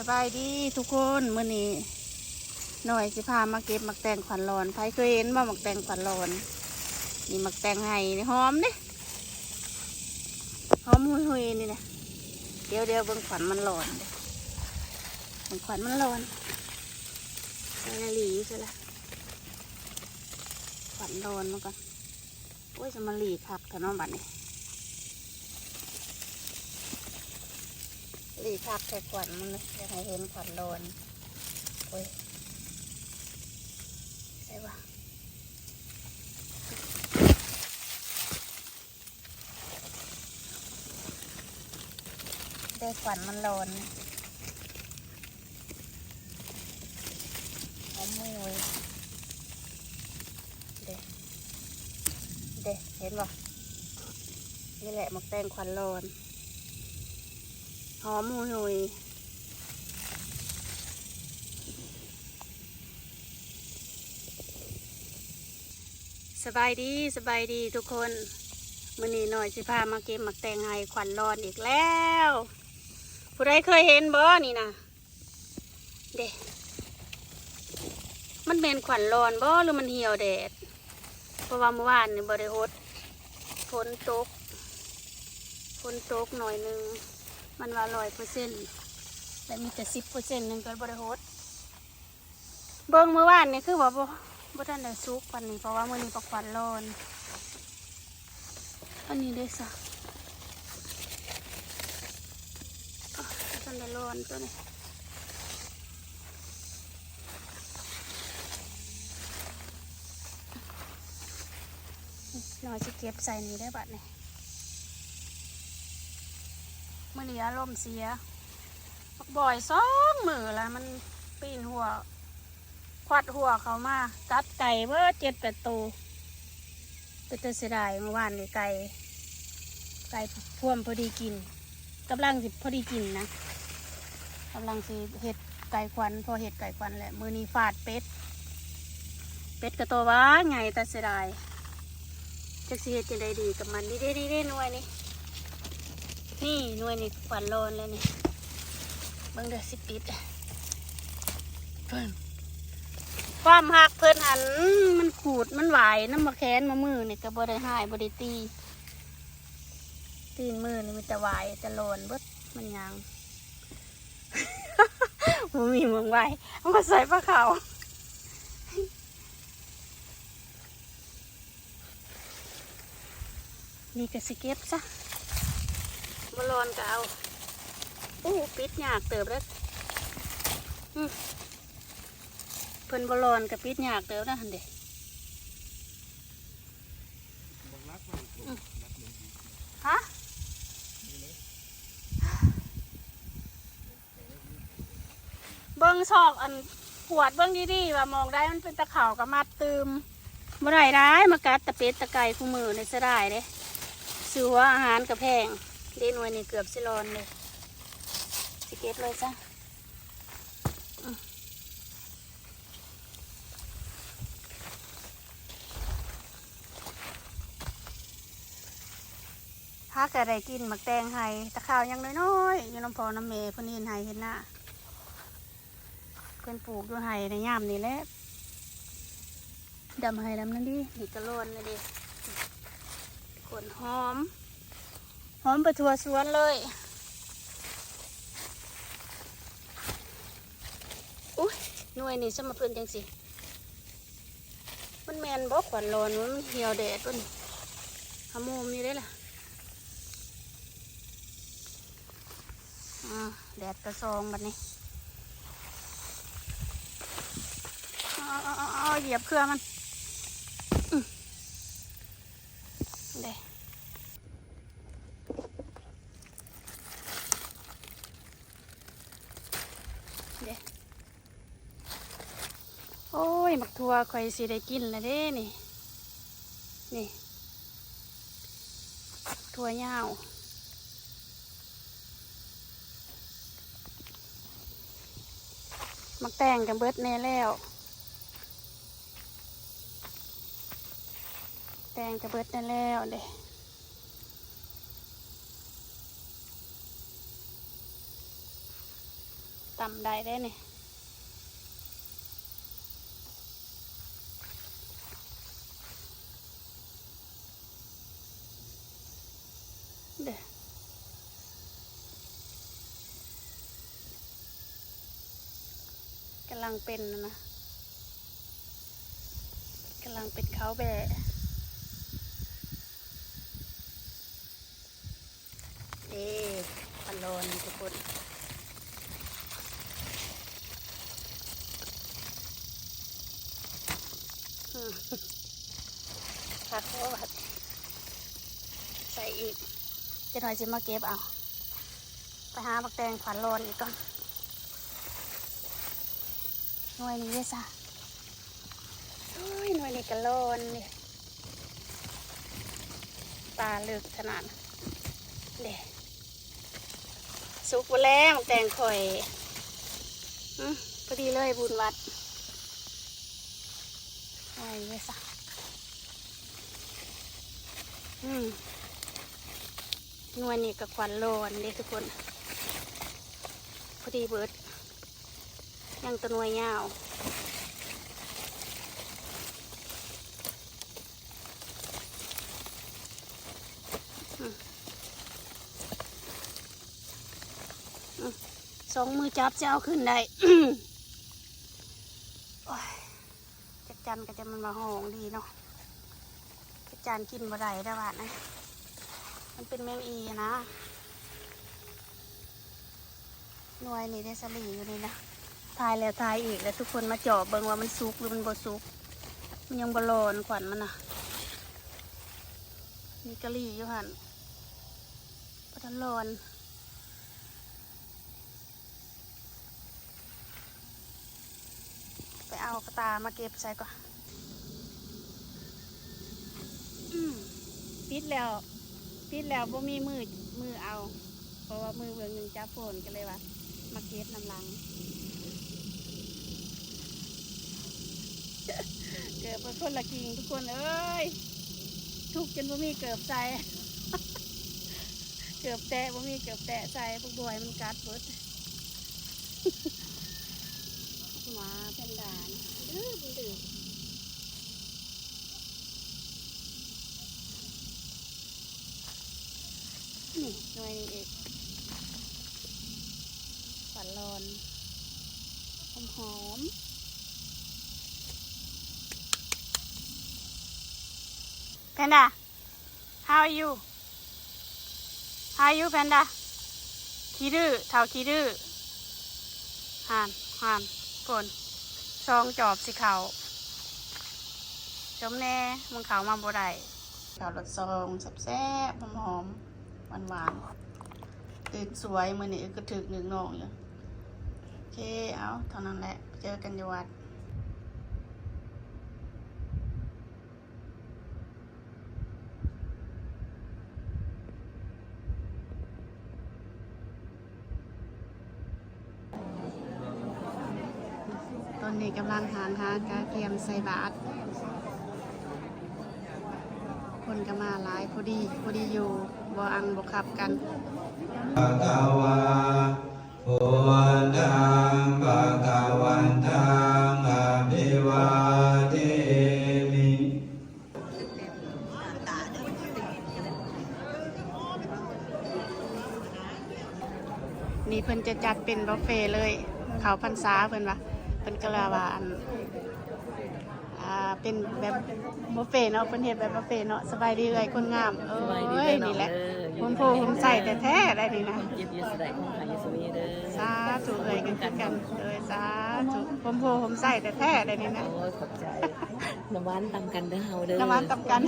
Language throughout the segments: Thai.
สบายดีทุกคนมื้อนี้หน่อยสิพามาเก็บหมักแตงขวัญร้อนใครเคยเห็นบ่หมักแตงขวัญร้อนนี่หมักแตงไห้นี่หอมเด้หอมหุยๆนี่นะเดี๋ยวเบิ่งขวัญมันร้อนเด้เบิ่งขวัญมันร้อนใส่หลีอยู่ใช่ละขวัญร้อนมาก่อนโอ้ยจะมาหลีคักเถอะเนาะบัดนี้หลีคักแค่ขวัญมันเลยอยากให้เห็นขวัญร้อนโอ้ยใช่ปะได้ขวัญมันร้อนหอมมวยเด็เห็นปะนี่แหละหมักแตงขวัญร้อนหอมมวยสบายดีทุกคนมื้อนี้หน่อยสิพามาเก็บหมักแตงไห้ขวัญร้อนอีกแล้วผู้ใดเคยเห็นบ่นี่นะเด็มันเป็นขวัญร้อนบ่หรือมันเหี่ยวแดดเพราะว่าเมื่อวานนี่บ่ได้ฮดฝนตกหน่อยนึงมันว่า100%แต่มีแต่10%นึงก็บ่ได้ฮดเบิ่งเมื่อวานนี่คือว่าบ่ทันได้สุกปานนี้เพราะว่ามื้อนี้ปักขวัญร้อนอันนี้ได้ซะทันได้ร้อนตัวนี้หน่อยจะเก็บใส่นี้ได้บัดนี่มื่อนี้อารมณ์เสียบ่อย2 มื้อแล้วมันปีนหัวควัดหัวเขามากัดไก่เบิด7-8 ตัวเป็นตัวเสียดายเมื่อวานนี่ไก่พ่วมพอดีกินกำลังสิพอดีกินนะกำลังสิเห็ดไก่ควันพอเห็ดไก่ควันแหละมื้อนี้ฟาดเป็ดกระตัวว่าไงแต่เสียดายจักสิเฮ็ดจังได๋ดีกับมันนี่เด้หน่วยนี่หน่วยนี่ขวัญโลนเลยนี่เบิ่งเด้อสิปิดเพิ่นความหักเพิ่นหันมันขูดมันไหวน้ำมาแขนมามือนี่ก็บ่ได้หายบ่ได้ตีนมือนี่มีแต่ไหวแต่โลนเบิดมันยังบ่มีเมืองไหวเอามาใส่ปลาขาวนี่ก็สิเก็บซะบอลอนก็เอาปิดยากเติบแล้วเพิ่นบอลอนกับปิดยากเติบนะฮันเดฮะเบิ้งซอกอันขวดเบิ้งดีๆว่ามองได้มันเป็นตะเข่ากับมัดตืมบ่ได้มากัดตะเป็ดตะไก่คู่มือในเสได้เด้ซื้อว่าอาหารกับแพงเดนวยนี่เกือบสิรอนเลยสิเก็บเลยจ้ะถ้าเกิดได้กินหมักแตงไห้ตะข้าวยังน้อยๆอยู่น้ำพอน้ำเมย์พนีนไห้เห็นหน้าเพื่อนปลูกอยู่ไห้ในย่ามนี่แหละดำไห้ดำนั่นดินี่กระโลนเลยดิขนหอมไปทั่วสวนเลยอุ้ยหน่วยนี่จะมาเป็นจังสิมันแมนบอกขวัญร้อนมันเหี่ยวแดดต้นขโมมนี่ได้ล่ะแดดกระซองแบบนี้เหยียบเครือมันเด้โอ้ยหมักทั่วคอยสิได้กินแล้วเด้นี่ทั่วยาวหมักแตงกับเบิดแน่แล้วแตงกับเบิดแน่แล้วเด้ ต่ำได้ได้เนี่ยเด้อกำลังเป็นนะกำลังเป็นเขาแบะปันโลนทุกคนผักโคบัดใส่อีกจะหน่อยจะมาเก็บเอาไปหาบักแตงขวัญโลนอีกก่อนหน่วยนี้ด้วยซะหน่วยนี้กระโลนนี่ปลาลึกขนาดเด็สุกแรงแตงข่อยพอดีเลยบุญวัดอะไรเนี่ยสักนวลนี่กับควันโลนเด็กทุกคนพอดีเบิดยังตะนวยยาวสองมือจับจะเอาขึ้นได้ จักจันก็จะมันมาหองดีเนาะจักจันกินบ่ได้ได้บาดนะมันเป็นแมงอีนะหน่วยนี่ได้สลีอยู่นี่นะทายแล้วทายอีกแล้วทุกคนมาเจาะเบิ่งว่ามันสุกหรือมันบ่สุกมันยังบ่โลนขวัญมันนะมีกะหรี่อยู่หันบ่ทันโลนไปเอากระตามาเก็บใส่ก่อนปิดแล้วบ่มีมือเอาเพราะว่ามือเบิ่งหนึ่งจับโฟนกันเลยว่ามาเก็บน้ำลังเกิดเป็นคนละกิ่งทุกคนเอ้ยทุกจนบ่มีเกิบใส่ เกิบแตะบ่มีเกิบแตะใส่พวกบวยมันกัดเบิดหมาเป็นด่านดื้อมันดื้อนี่หน่วยนี้เองฝันร้อนหอมPanda how are you Panda ขี้ดื้อเท่าขี้ดื้อห่านฝนซองจอบสิเขาจมแน่มึงเขามาบ่ได้เขารสซองแซ่บๆหอมๆหวานๆตื่นสวยมือนี้ก็ถึกหนึ่งนองอยู่โอเคเอาเท่านั้นแหละเจอกันอยู่วัดตอนนี้กำลังหากระเทียมใส่บาตรคนก็มาหลายพอดีอยู่บ่อังบ่ขับกันภะคะวะพุทธังภะคะวันตังอะภิวาเทมินี่เพิ่นจะจัดเป็นบุฟเฟ่เลยเขาพรรษาเพิ่นว่าเพิ่นก็เลยว่าเป็นแบบบุฟเฟ่เนาะเพิ่นเฮ็ดแบบบุฟเฟ่เนาะสบายดีเลยคนงามนี่แหละผมโพผมใส่แต่แท้ได้นี่นะสาธุเอ้ยกันคือกันสาธุผมโพผมใส่แต่แท้ได้นี่นะโอ้ยขอบใจน้ำหวานตำกันเด้อเฮาเด้อน้ำหวานตำกัน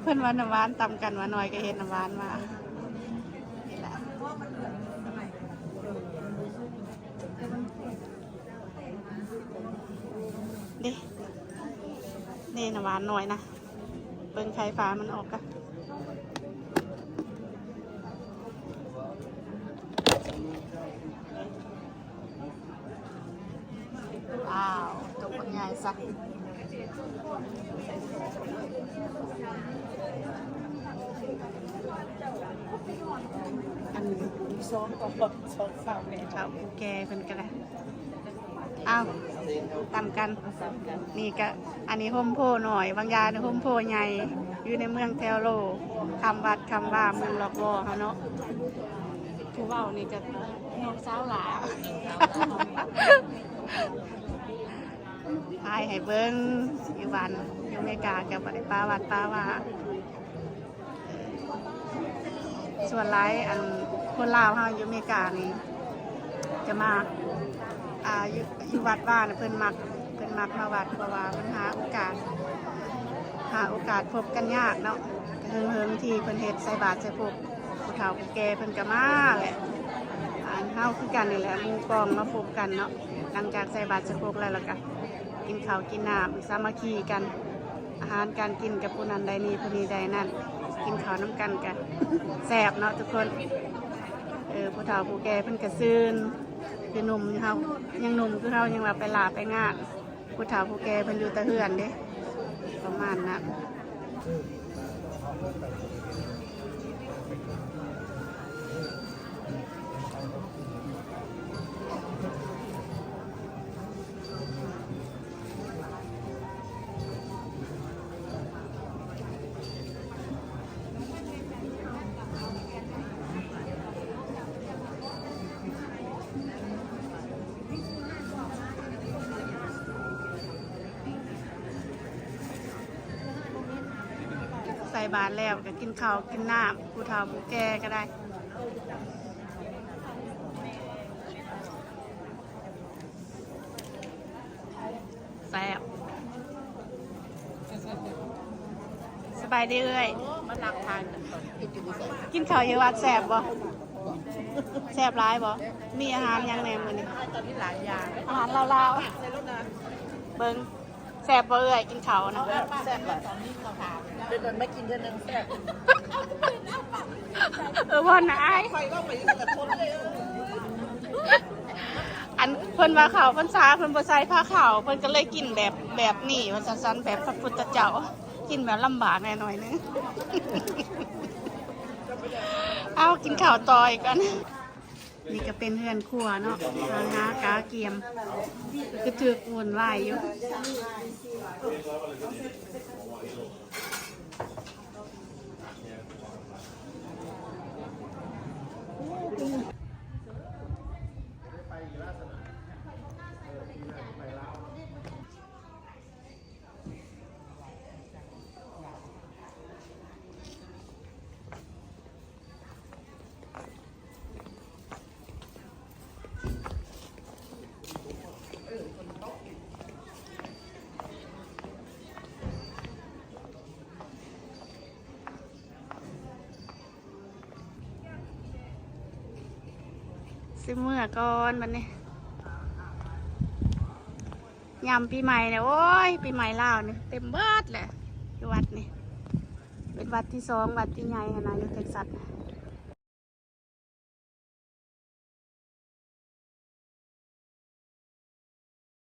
เพิ่นว่าน้ำหวานตำกันว่าน้อยก็เฮ็ดน้ำหวานมานี่แหละนี่น้ำหวานหน่อยนะเบิ่งไข่ฟ้ามันออกกันว้าวตกง่ายสัก อัน ซ้อมก่อนซ้อมเฝ้าแม่ เฒ่าผู้แก่เพิ่นก็ได้เอาตามกัน ซ้ำกัน นี่ก็อันนี้โฮมโพหน่อยบางยาในโฮมโพใหญ่อยู่ในเมืองแทวโลคำวัดคำว่าเมืองหลอกวอเขาเนาะผู้เว้านี่ก็น้องสาวหลาพายให้เบิ้งอยู่วันอยู่อเมริกากับบ่ได้ป้าวัดป้าว่าส่วนหลายอันคนลาวเฮาอยู่อเมริกานี่จะมาอยู่วัดว่าน่ะเพิ่นมักมาวัดเพราะว่ามันหาโอกาสพบกันยากเนาะเฮิงที่เพิ่นเฮ็ดใส่บาตรใส่พวกผู้เฒ่าผู้แก่เพิ่นก็มาแหละเฮาคือกันนี่แหละหมู่กองมาพบกันเนาะหลังจากใส่บาตรใส่พวกแล้วก็กินข้าวกินน้ำสามัคคีกันอาหารการกินกับผู้นั้นใดนี้ผู้นี้ใดนั่นกินข้าวน้ำกันกันแซ่บเนาะทุกคนผู้เฒ่าผู้แก่เพิ่นก็ซื่นคือหนุ่มเฮายังหนุ่มคือเฮายังว่าไปลาไปงานผู้เฒ่าผู้แก่เพิ่นอยู่แต่เฮือนเด้ประมาณนั้นใส่บาตรแล้วก็กินข้าวกินน้ำผู้เฒ่าผู้แก่ก็ได้แซ่บสบายดีเอ้ย มันหนักทานกินอยู่ใส่ กินข้าวเยอะวัดแซ่บบ่แซ่บร้ายบ่มีอาหารหยังแหน่มื้อนี้ ตอนนี้หลายอย่าง อาหารลาว ใส่รถนะ ๆเบิ่งแซ่บบ่เอ้ยกินข้าวนะ แซ่บเลยตอนนี้เราถามเดินไม่กินเดือนนึงแซ่บ พ่อนาย ไฟก็ไปแต่คนเลย อันเพิ่นว่าข้าวพรรษาเพิ่นบ่ใส่ผ้าขาวเพิ่นก็เลยกินแบบนี้ว่าซั่นๆแบบพระพุทธเจ้ากินแบบลำบากแน่หน่อยนึง เอากินข้าวต่ออีกกันนี่ก็เป็นเฮือนครัวเนาะหากาเกียมก็ถือกวุ่นวายอยู่สิเมื่อก่อนบัดนี้ยำปีใหม่เนี่ยโอ้ยปีใหม่ลาวนี่เต็มเบิดแหละอยู่วัดนี่เป็นวัดที่2วัดที่ใหญ่ขนาดอยู่เท็กซัส